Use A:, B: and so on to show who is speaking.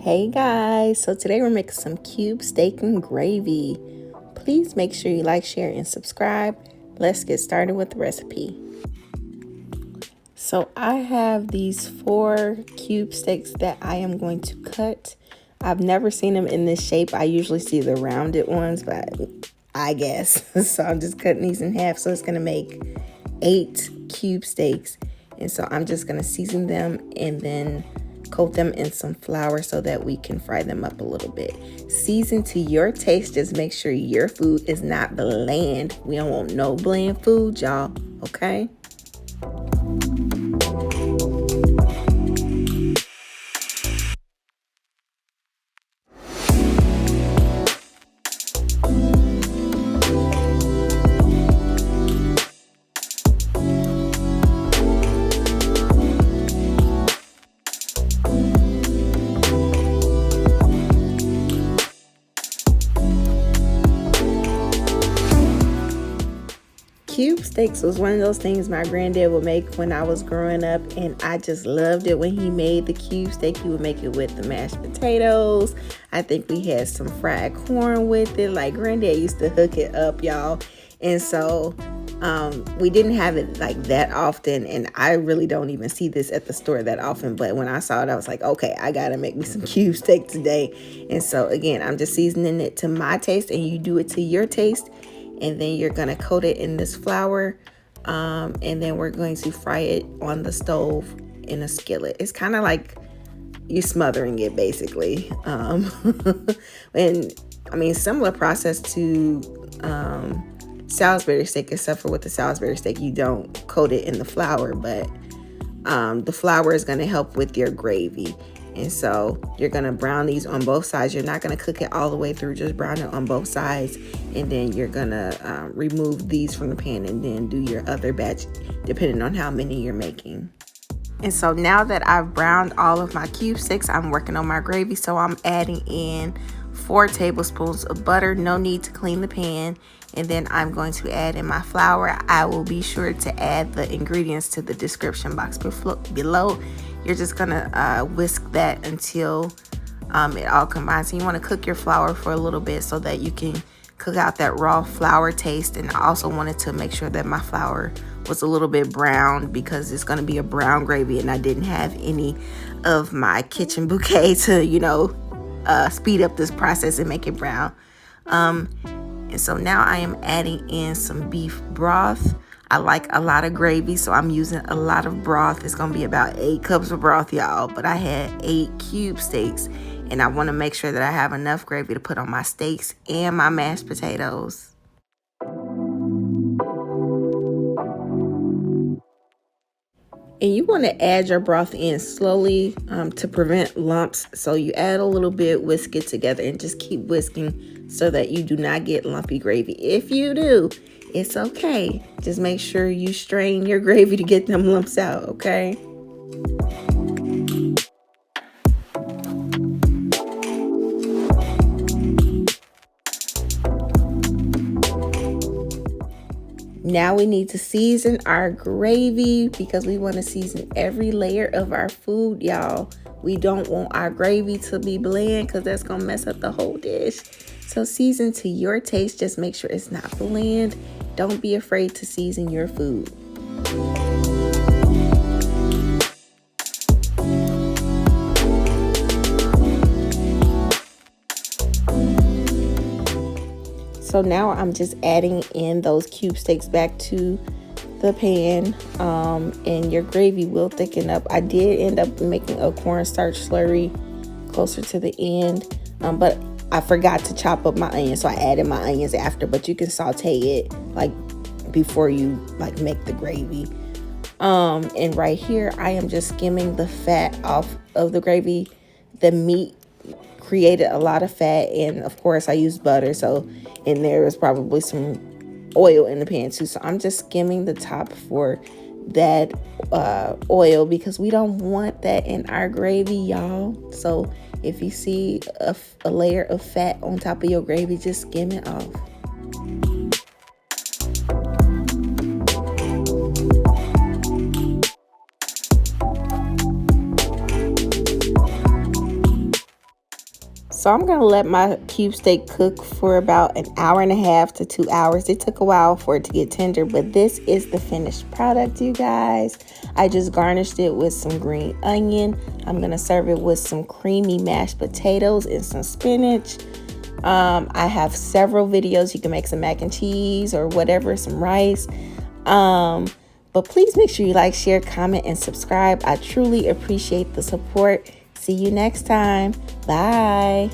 A: Hey guys, so today we're making some cube steak and gravy. Please make sure you like, share, and subscribe. Let's get started with the recipe. So I have these 4 cube steaks that I am going to cut. I've never seen them in this shape. I usually see the rounded ones, but I guess. So I'm just cutting these in half. So it's going to make 8 cube steaks. And so I'm just going to season them and then coat them in some flour so that we can fry them up a little bit. Season to your taste. Just make sure your food is not bland. We don't want no bland food, y'all. Okay? Cube steaks was one of those things my granddad would make when I was growing up, and I just loved it. When he made the cube steak, he would make it with the mashed potatoes. I think we had some fried corn with it. Like, granddad used to hook it up, y'all. And so we didn't have it like that often, and I really don't even see this at the store that often. But when I saw it, I was like, okay, I gotta make me some cube steak today. And so again, I'm just seasoning it to my taste, and you do it to your taste. And then you're going to coat it in this flour, and then we're going to fry it on the stove in a skillet. It's kind of like you're smothering it, basically. And I mean, similar process to Salisbury steak, except for with the Salisbury steak, you don't coat it in the flour, but the flour is going to help with your gravy. And so you're going to brown these on both sides. You're not going to cook it all the way through, just brown it on both sides. And then you're going to remove these from the pan and then do your other batch, depending on how many you're making. And so now that I've browned all of my cube steaks, I'm working on my gravy. So I'm adding in 4 tablespoons of butter. No need to clean the pan. And then I'm going to add in my flour. I will be sure to add the ingredients to the description box below. You're just gonna whisk that until it all combines. So you want to cook your flour for a little bit so that you can cook out that raw flour taste. And I also wanted to make sure that my flour was a little bit brown because it's going to be a brown gravy, and I didn't have any of my kitchen bouquet to speed up this process and make it brown. And so now I am adding in some beef broth. I like a lot of gravy, so I'm using a lot of broth. It's going to be about 8 cups of broth, y'all. But I had 8 cube steaks, and I want to make sure that I have enough gravy to put on my steaks and my mashed potatoes. And you want to add your broth in slowly to prevent lumps. So you add a little bit, whisk it together, and just keep whisking so that you do not get lumpy gravy. If you do, it's okay. Just make sure you strain your gravy to get them lumps out, okay? Now we need to season our gravy because we want to season every layer of our food, y'all. We don't want our gravy to be bland because that's going to mess up the whole dish. So season to your taste. Just make sure it's not bland. Don't be afraid to season your food. So now I'm just adding in those cube steaks back to the pan, and your gravy will thicken up. I did end up making a cornstarch slurry closer to the end, but I forgot to chop up my onions, so I added my onions after. But you can saute it like before you make the gravy. And right here, I am just skimming the fat off of the gravy. The meat created a lot of fat, and of course I used butter, so in there was probably some oil in the pan too. So I'm just skimming the top for that oil because we don't want that in our gravy, y'all. So if you see a layer of fat on top of your gravy, just skim it off. So I'm going to let my cube steak cook for about an hour and a half to 2 hours. It took a while for it to get tender, but this is the finished product, you guys. I just garnished it with some green onion. I'm going to serve it with some creamy mashed potatoes and some spinach. I have several videos. You can make some mac and cheese or whatever, some rice. But please make sure you like, share, comment, and subscribe. I truly appreciate the support. See you next time. Bye.